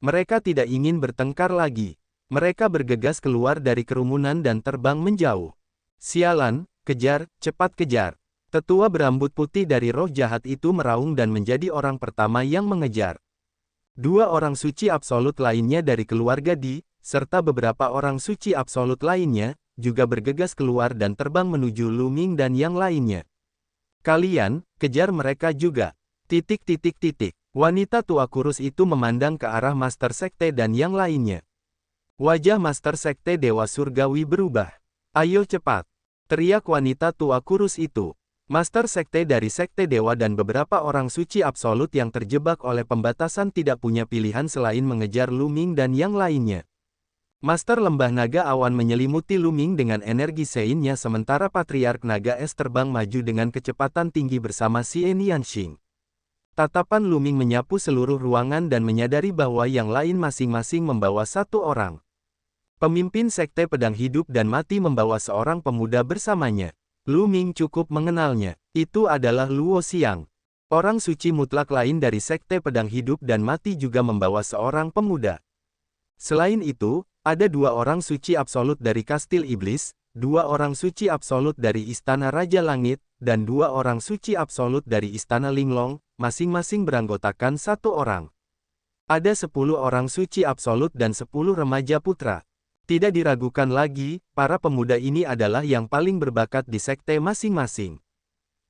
Mereka tidak ingin bertengkar lagi. Mereka bergegas keluar dari kerumunan dan terbang menjauh. Sialan, kejar, cepat kejar. Tetua berambut putih dari roh jahat itu meraung dan menjadi orang pertama yang mengejar. Dua orang suci absolut lainnya dari keluarga Di, serta beberapa orang suci absolut lainnya, juga bergegas keluar dan terbang menuju Lu Ming dan yang lainnya. Kalian, kejar mereka juga. Wanita tua kurus itu memandang ke arah Master Sekte dan yang lainnya. Wajah Master Sekte Dewa Surgawi berubah. Ayo cepat! Teriak wanita tua kurus itu. Master Sekte dari Sekte Dewa dan beberapa orang suci absolut yang terjebak oleh pembatasan tidak punya pilihan selain mengejar Lu Ming dan yang lainnya. Master Lembah Naga Awan menyelimuti Lu Ming dengan energi seinnya sementara Patriark Naga Es terbang maju dengan kecepatan tinggi bersama Xie Nianxing. Tatapan Lu Ming menyapu seluruh ruangan dan menyadari bahwa yang lain masing-masing membawa satu orang. Pemimpin Sekte Pedang Hidup dan Mati membawa seorang pemuda bersamanya. Lu Ming cukup mengenalnya. Itu adalah Luo Xiang. Orang suci mutlak lain dari Sekte Pedang Hidup dan Mati juga membawa seorang pemuda. Selain itu, ada dua orang suci absolut dari Kastil Iblis, dua orang suci absolut dari Istana Raja Langit, dan dua orang suci absolut dari Istana Linglong, masing-masing beranggotakan satu orang. Ada 10 orang suci absolut dan 10 remaja putra. Tidak diragukan lagi, para pemuda ini adalah yang paling berbakat di sekte masing-masing.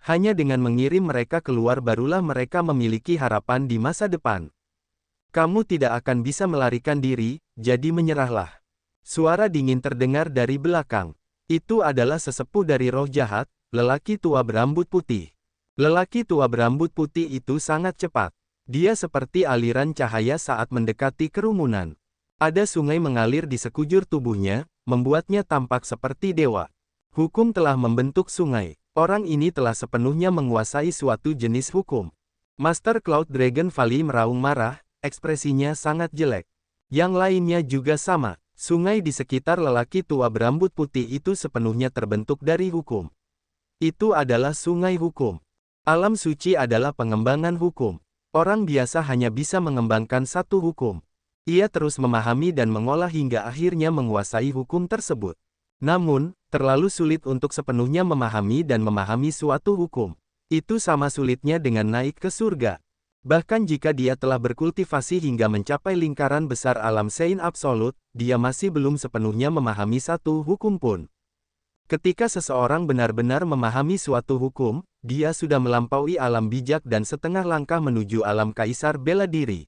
Hanya dengan mengirim mereka keluar barulah mereka memiliki harapan di masa depan. Kamu tidak akan bisa melarikan diri, jadi menyerahlah. Suara dingin terdengar dari belakang. Itu adalah sesepuh dari roh jahat, lelaki tua berambut putih. Lelaki tua berambut putih itu sangat cepat. Dia seperti aliran cahaya saat mendekati kerumunan. Ada sungai mengalir di sekujur tubuhnya, membuatnya tampak seperti dewa. Hukum telah membentuk sungai. Orang ini telah sepenuhnya menguasai suatu jenis hukum. Master Cloud Dragon Valley meraung marah, ekspresinya sangat jelek. Yang lainnya juga sama. Sungai di sekitar lelaki tua berambut putih itu sepenuhnya terbentuk dari hukum. Itu adalah sungai hukum. Alam suci adalah pengembangan hukum. Orang biasa hanya bisa mengembangkan satu hukum. Ia terus memahami dan mengolah hingga akhirnya menguasai hukum tersebut. Namun, terlalu sulit untuk sepenuhnya memahami dan memahami suatu hukum. Itu sama sulitnya dengan naik ke surga. Bahkan jika dia telah berkultivasi hingga mencapai lingkaran besar alam Sein Absolut, dia masih belum sepenuhnya memahami satu hukum pun. Ketika seseorang benar-benar memahami suatu hukum, dia sudah melampaui alam bijak dan setengah langkah menuju alam kaisar bela diri.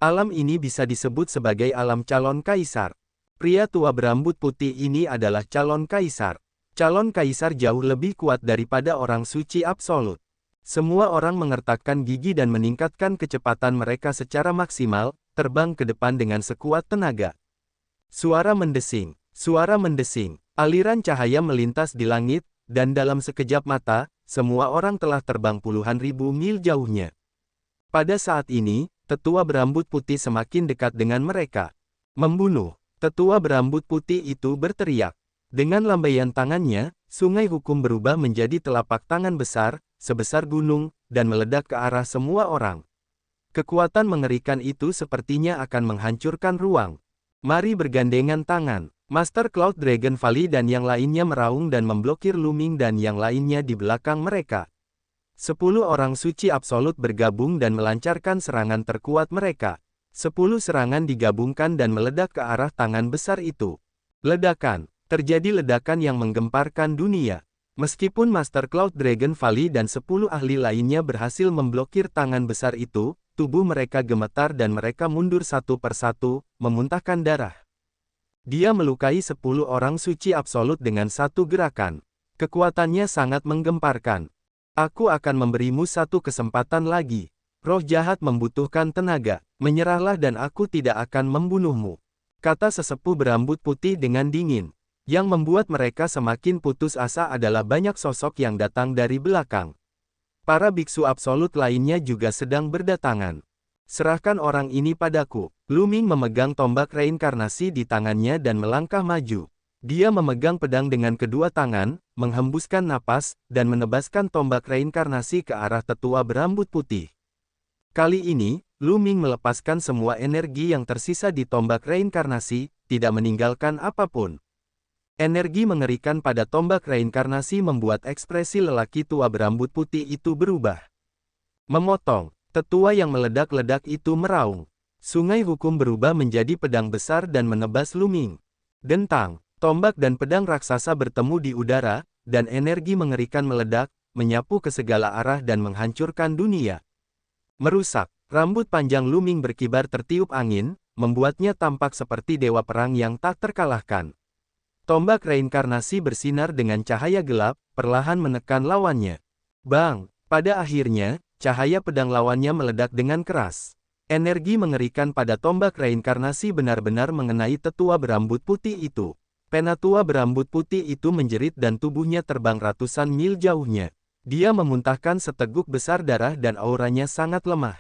Alam ini bisa disebut sebagai alam calon kaisar. Pria tua berambut putih ini adalah calon kaisar. Calon kaisar jauh lebih kuat daripada orang suci absolut. Semua orang mengertakkan gigi dan meningkatkan kecepatan mereka secara maksimal, terbang ke depan dengan sekuat tenaga. Suara mendesing, aliran cahaya melintas di langit, dan dalam sekejap mata, semua orang telah terbang puluhan ribu mil jauhnya. Pada saat ini, tetua berambut putih semakin dekat dengan mereka. Membunuh. Tetua berambut putih itu berteriak. Dengan lambaian tangannya, sungai hukum berubah menjadi telapak tangan besar, sebesar gunung, dan meledak ke arah semua orang. Kekuatan mengerikan itu sepertinya akan menghancurkan ruang. Mari bergandengan tangan. Master Cloud Dragon Valley dan yang lainnya meraung dan memblokir Lu Ming dan yang lainnya di belakang mereka. 10 orang suci absolut bergabung dan melancarkan serangan terkuat mereka. 10 serangan digabungkan dan meledak ke arah tangan besar itu. Ledakan. Terjadi ledakan yang menggemparkan dunia. Meskipun Master Cloud Dragon Valley dan 10 ahli lainnya berhasil memblokir tangan besar itu, tubuh mereka gemetar dan mereka mundur satu persatu, memuntahkan darah. Dia melukai 10 orang suci absolut dengan satu gerakan. Kekuatannya sangat menggemparkan. Aku akan memberimu satu kesempatan lagi. Roh jahat membutuhkan tenaga. Menyerahlah dan aku tidak akan membunuhmu, kata sesepuh berambut putih dengan dingin. Yang membuat mereka semakin putus asa adalah banyak sosok yang datang dari belakang. Para biksu absolut lainnya juga sedang berdatangan. Serahkan orang ini padaku. Lu Ming memegang tombak reinkarnasi di tangannya dan melangkah maju. Dia memegang pedang dengan kedua tangan, menghembuskan napas, dan menebaskan tombak reinkarnasi ke arah tetua berambut putih. Kali ini, Lu Ming melepaskan semua energi yang tersisa di tombak reinkarnasi, tidak meninggalkan apapun. Energi mengerikan pada tombak reinkarnasi membuat ekspresi lelaki tua berambut putih itu berubah. Memotong, tetua yang meledak-ledak itu meraung. Sungai hukum berubah menjadi pedang besar dan menebas Lu Ming. Dentang, tombak dan pedang raksasa bertemu di udara, dan energi mengerikan meledak, menyapu ke segala arah dan menghancurkan dunia. Merusak, rambut panjang Lu Ming berkibar tertiup angin, membuatnya tampak seperti dewa perang yang tak terkalahkan. Tombak reinkarnasi bersinar dengan cahaya gelap, perlahan menekan lawannya. Bang! Pada akhirnya, cahaya pedang lawannya meledak dengan keras. Energi mengerikan pada tombak reinkarnasi benar-benar mengenai tetua berambut putih itu. Penatua berambut putih itu menjerit dan tubuhnya terbang ratusan mil jauhnya. Dia memuntahkan seteguk besar darah dan auranya sangat lemah.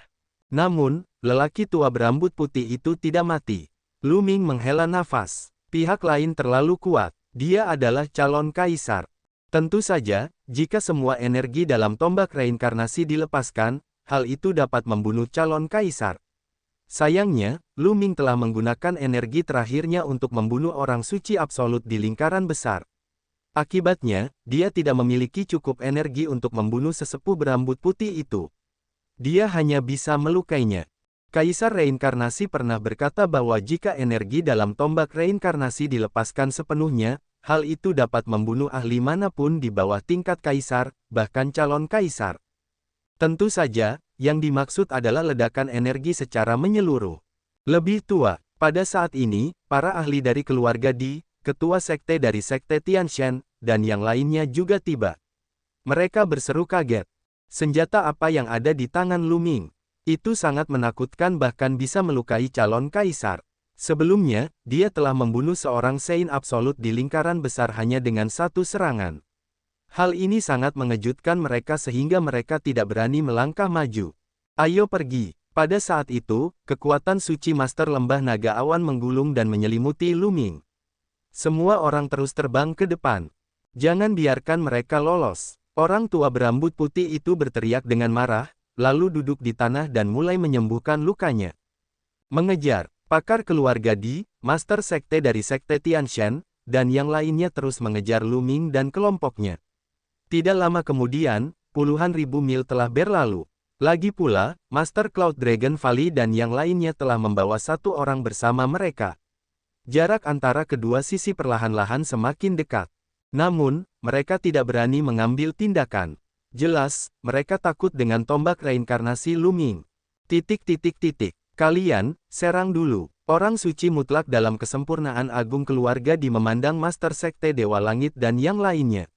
Namun, lelaki tua berambut putih itu tidak mati. Lu Ming menghela nafas. Pihak lain terlalu kuat. Dia adalah calon kaisar. Tentu saja, jika semua energi dalam tombak reinkarnasi dilepaskan, hal itu dapat membunuh calon kaisar. Sayangnya, Lu Ming telah menggunakan energi terakhirnya untuk membunuh orang suci absolut di lingkaran besar. Akibatnya, dia tidak memiliki cukup energi untuk membunuh sesepuh berambut putih itu. Dia hanya bisa melukainya. Kaisar reinkarnasi pernah berkata bahwa jika energi dalam tombak reinkarnasi dilepaskan sepenuhnya, hal itu dapat membunuh ahli manapun di bawah tingkat kaisar, bahkan calon kaisar. Tentu saja, yang dimaksud adalah ledakan energi secara menyeluruh. Lebih tua, pada saat ini, para ahli dari keluarga Di, ketua sekte dari sekte Tianshan, dan yang lainnya juga tiba. Mereka berseru kaget. Senjata apa yang ada di tangan Lu Ming? Itu sangat menakutkan bahkan bisa melukai calon kaisar. Sebelumnya, dia telah membunuh seorang Saint absolut di lingkaran besar hanya dengan satu serangan. Hal ini sangat mengejutkan mereka sehingga mereka tidak berani melangkah maju. Ayo pergi. Pada saat itu, kekuatan suci Master Lembah Naga Awan menggulung dan menyelimuti Lu Ming. Semua orang terus terbang ke depan. Jangan biarkan mereka lolos. Orang tua berambut putih itu berteriak dengan marah, lalu duduk di tanah dan mulai menyembuhkan lukanya. Mengejar, pakar keluarga Di, Master Sekte dari Sekte Tianshan, dan yang lainnya terus mengejar Lu Ming dan kelompoknya. Tidak lama kemudian, puluhan ribu mil telah berlalu. Lagi pula, Master Cloud Dragon Valley dan yang lainnya telah membawa satu orang bersama mereka. Jarak antara kedua sisi perlahan-lahan semakin dekat. Namun, mereka tidak berani mengambil tindakan. Jelas, mereka takut dengan tombak reinkarnasi Lu Ming. Kalian, serang dulu. Orang suci mutlak dalam kesempurnaan agung keluarga Di memandang Master Sekte Dewa Langit dan yang lainnya.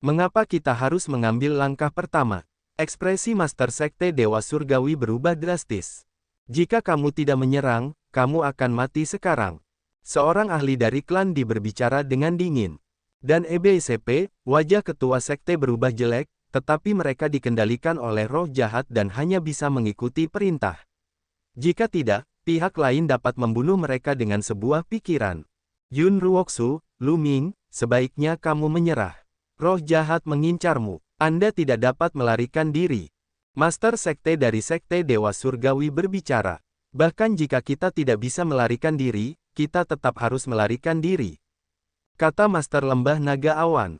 Mengapa kita harus mengambil langkah pertama? Ekspresi Master Sekte Dewa Surgawi berubah drastis. Jika kamu tidak menyerang, kamu akan mati sekarang. Seorang ahli dari klan Di berbicara dengan dingin. Dan EBCP, wajah ketua sekte berubah jelek, tetapi mereka dikendalikan oleh roh jahat dan hanya bisa mengikuti perintah. Jika tidak, pihak lain dapat membunuh mereka dengan sebuah pikiran. Yun Ruoksu, Lu Ming, sebaiknya kamu menyerah. Roh jahat mengincarmu. Anda tidak dapat melarikan diri. Master Sekte dari Sekte Dewa Surgawi berbicara. Bahkan jika kita tidak bisa melarikan diri, kita tetap harus melarikan diri. Kata Master Lembah Naga Awan.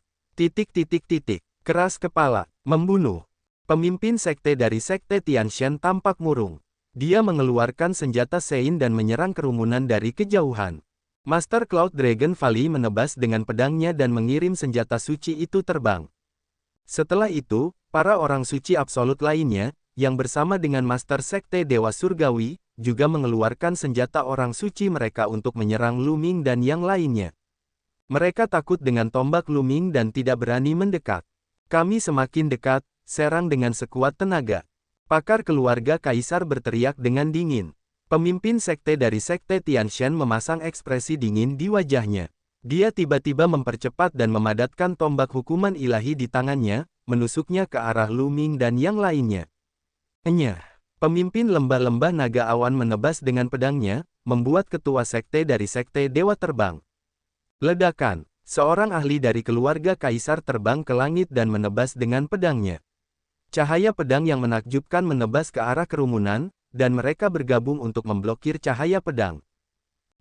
Keras kepala, membunuh. Pemimpin sekte dari Sekte Tianshan tampak murung. Dia mengeluarkan senjata Sein dan menyerang kerumunan dari kejauhan. Master Cloud Dragon Valley menebas dengan pedangnya dan mengirim senjata suci itu terbang. Setelah itu, para orang suci absolut lainnya, yang bersama dengan Master Sekte Dewa Surgawi, juga mengeluarkan senjata orang suci mereka untuk menyerang Lu Ming dan yang lainnya. Mereka takut dengan tombak Lu Ming dan tidak berani mendekat. Kami semakin dekat, serang dengan sekuat tenaga. Pakar keluarga Kaisar berteriak dengan dingin. Pemimpin sekte dari Sekte Tianshan memasang ekspresi dingin di wajahnya. Dia tiba-tiba mempercepat dan memadatkan tombak hukuman ilahi di tangannya, menusuknya ke arah Lu Ming dan yang lainnya. Enyah. Pemimpin lembah-lembah naga awan menebas dengan pedangnya, membuat ketua sekte dari Sekte Dewa terbang. Ledakan. Seorang ahli dari keluarga Kaisar terbang ke langit dan menebas dengan pedangnya. Cahaya pedang yang menakjubkan menebas ke arah kerumunan, dan mereka bergabung untuk memblokir cahaya pedang.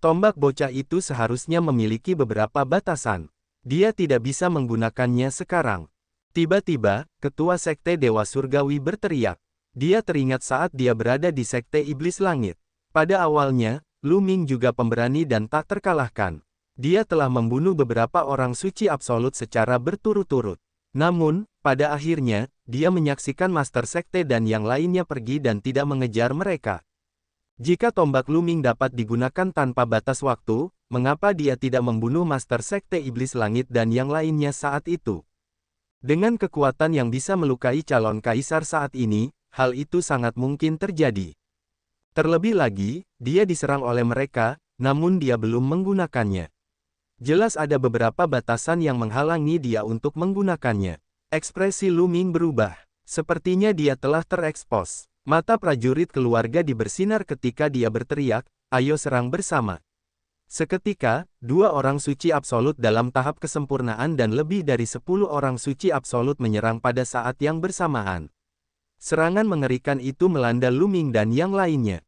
Tombak bocah itu seharusnya memiliki beberapa batasan. Dia tidak bisa menggunakannya sekarang. Tiba-tiba, Ketua Sekte Dewa Surgawi berteriak. Dia teringat saat dia berada di Sekte Iblis Langit. Pada awalnya, Lu Ming juga pemberani dan tak terkalahkan. Dia telah membunuh beberapa orang suci absolut secara berturut-turut. Namun, pada akhirnya, dia menyaksikan Master Sekte dan yang lainnya pergi dan tidak mengejar mereka. Jika tombak Lu Ming dapat digunakan tanpa batas waktu, mengapa dia tidak membunuh Master Sekte Iblis Langit dan yang lainnya saat itu? Dengan kekuatan yang bisa melukai calon kaisar saat ini, hal itu sangat mungkin terjadi. Terlebih lagi, dia diserang oleh mereka, namun dia belum menggunakannya. Jelas ada beberapa batasan yang menghalangi dia untuk menggunakannya. Ekspresi Lu Ming berubah. Sepertinya dia telah terekspos. Mata prajurit keluarga dibersinar ketika dia berteriak, "Ayo serang bersama." Seketika, 2 orang suci absolut dalam tahap kesempurnaan dan lebih dari 10 orang suci absolut menyerang pada saat yang bersamaan. Serangan mengerikan itu melanda Lu Ming dan yang lainnya.